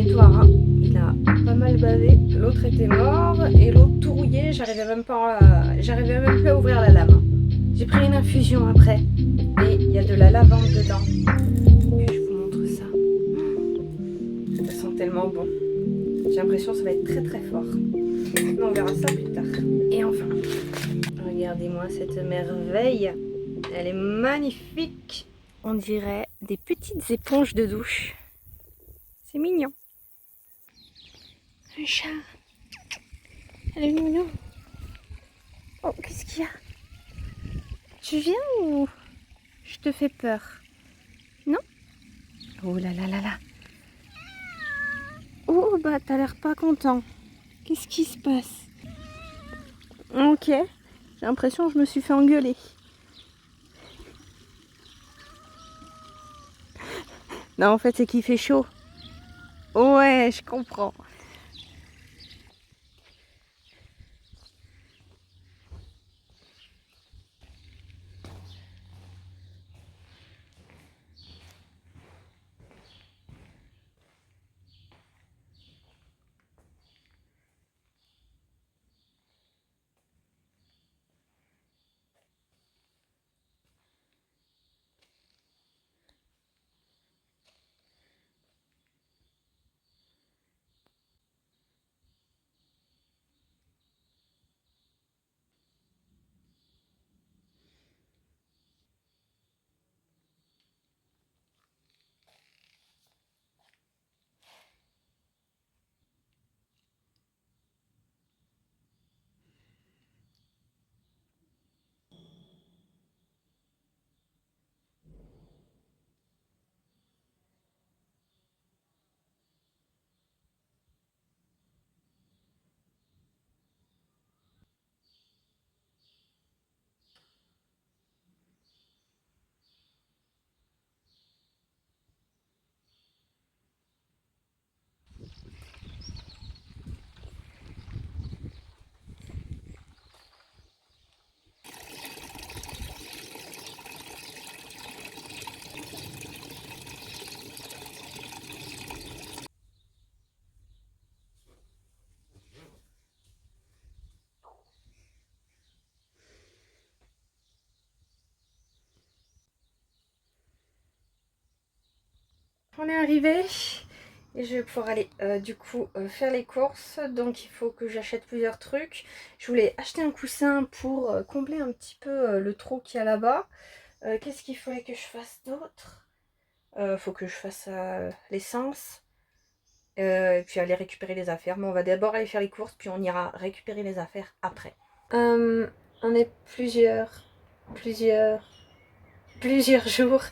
nettoiera. Il a pas mal bavé. L'autre était mort et l'autre tout rouillé. J'arrivais même plus à ouvrir la lame. J'ai pris une infusion après et il y a de la lavande dedans. Et je vous montre ça. Ça sent tellement bon. J'ai l'impression que ça va être très très fort. Mais on verra ça plus tard. Et enfin, regardez-moi cette merveille. Elle est magnifique. On dirait des petites éponges de douche. C'est mignon. Un chat. Elle est mignon. Oh, qu'est-ce qu'il y a? Tu viens ou je te fais peur? Non? Oh là là là là. Oh bah t'as l'air pas content. Qu'est-ce qui se passe? Ok. J'ai l'impression que je me suis fait engueuler. Non, en fait c'est qu'il fait chaud. Ouais, je comprends. On est arrivé et je vais pouvoir aller du coup faire les courses. Donc il faut que j'achète plusieurs trucs. Je voulais acheter un coussin pour combler un petit peu le trou qu'il y a là-bas. Qu'est-ce qu'il fallait que je fasse d'autre? Faut que je fasse l'essence. Et puis aller récupérer les affaires. Mais on va d'abord aller faire les courses, puis on ira récupérer les affaires après. On est plusieurs jours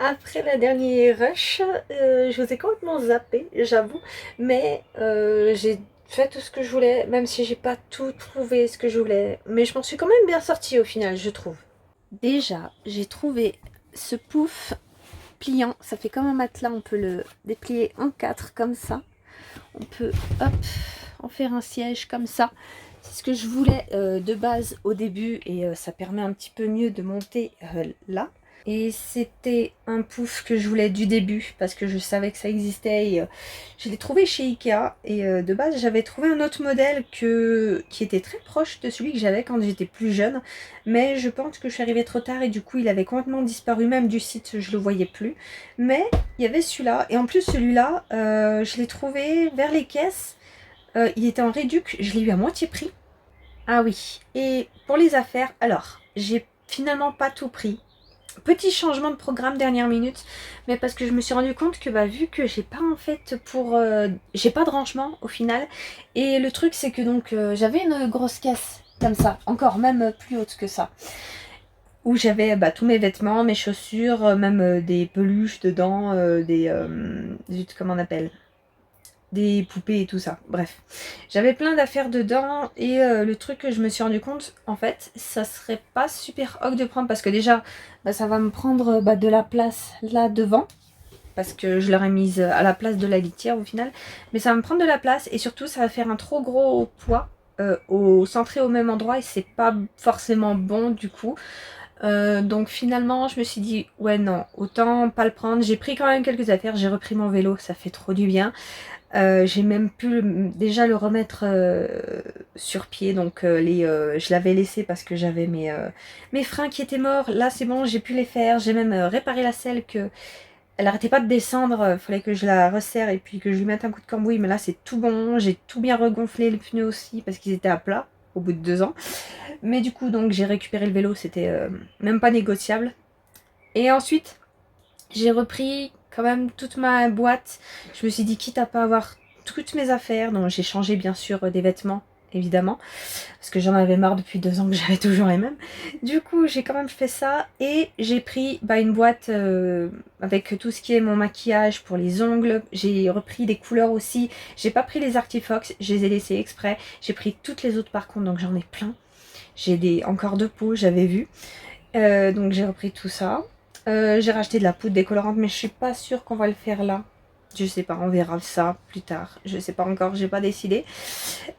après la dernière rush. Je vous ai complètement zappé, j'avoue, mais j'ai fait tout ce que je voulais, même si j'ai pas tout trouvé ce que je voulais, mais je m'en suis quand même bien sortie au final, je trouve. Déjà, j'ai trouvé ce pouf pliant, ça fait comme un matelas, on peut le déplier en quatre comme ça, on peut hop en faire un siège comme ça. C'est ce que je voulais de base au début et ça permet un petit peu mieux de monter là. Et c'était un pouf que je voulais du début parce que je savais que ça existait et je l'ai trouvé chez Ikea et de base j'avais trouvé un autre modèle qui était très proche de celui que j'avais quand j'étais plus jeune, mais je pense que je suis arrivée trop tard et du coup il avait complètement disparu même du site, je le voyais plus, mais il y avait celui-là et en plus celui-là je l'ai trouvé vers les caisses, il était en réduc, je l'ai eu à moitié prix. Ah oui, et pour les affaires, alors j'ai finalement pas tout pris. Petit changement de programme dernière minute, mais parce que je me suis rendu compte que vu que j'ai pas en fait j'ai pas de rangement au final, et le truc c'est que donc j'avais une grosse caisse comme ça, encore même plus haute que ça, où j'avais tous mes vêtements, mes chaussures, même des peluches dedans, zut, comment on appelle, des poupées et tout ça, bref. J'avais plein d'affaires dedans et le truc que je me suis rendu compte, en fait, ça serait pas super hog de prendre parce que déjà, ça va me prendre de la place là devant parce que je l'aurais mise à la place de la litière au final. Mais ça va me prendre de la place et surtout, ça va faire un trop gros poids centré au même endroit et c'est pas forcément bon du coup. Donc finalement je me suis dit ouais non, autant pas le prendre. J'ai pris quand même quelques affaires, j'ai repris mon vélo, ça fait trop du bien. J'ai même pu déjà le remettre sur pied, donc je l'avais laissé parce que j'avais mes freins qui étaient morts. Là c'est bon, j'ai pu les faire, j'ai même réparé la selle que elle arrêtait pas de descendre, fallait que je la resserre et puis que je lui mette un coup de cambouis, mais là c'est tout bon, j'ai tout bien regonflé les pneus aussi parce qu'ils étaient à plat au bout de 2 ans. Mais du coup donc j'ai récupéré le vélo, c'était même pas négociable. Et ensuite j'ai repris quand même toute ma boîte. Je me suis dit quitte à pas avoir toutes mes affaires, donc j'ai changé bien sûr des vêtements évidemment parce que j'en avais marre depuis 2 ans que j'avais toujours les mêmes. Du coup j'ai quand même fait ça et j'ai pris une boîte avec tout ce qui est mon maquillage pour les ongles. J'ai repris des couleurs aussi. J'ai pas pris les Artifox, je les ai laissés exprès. J'ai pris toutes les autres par contre, donc j'en ai plein. J'ai encore 2 pots, j'avais vu. Donc j'ai repris tout ça. J'ai racheté de la poudre décolorante, mais je suis pas sûre qu'on va le faire là. Je sais pas, on verra ça plus tard. Je sais pas encore, j'ai pas décidé.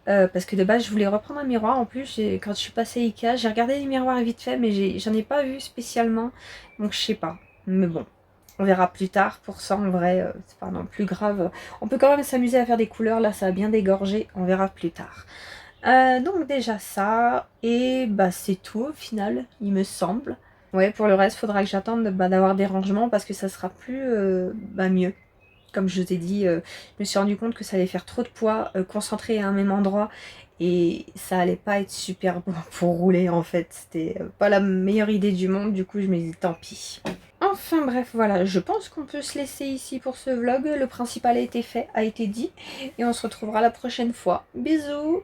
Parce que de base, je voulais reprendre un miroir. En plus, quand je suis passée Ikea, j'ai regardé les miroirs vite fait, mais j'en ai pas vu spécialement. Donc je sais pas. Mais bon, on verra plus tard. Pour ça, en vrai, c'est pas non plus grave. On peut quand même s'amuser à faire des couleurs. Là, ça a bien dégorgé. On verra plus tard. Donc déjà ça. Et bah c'est tout au final, il me semble. Ouais, pour le reste, faudra que j'attende d'avoir des rangements parce que ça sera plus mieux. Comme je vous ai dit, je me suis rendu compte que ça allait faire trop de poids concentré à un même endroit et ça allait pas être super bon pour rouler en fait. C'était pas la meilleure idée du monde, du coup je me dis tant pis. Enfin bref, voilà, je pense qu'on peut se laisser ici pour ce vlog. Le principal a été fait, a été dit et on se retrouvera la prochaine fois. Bisous!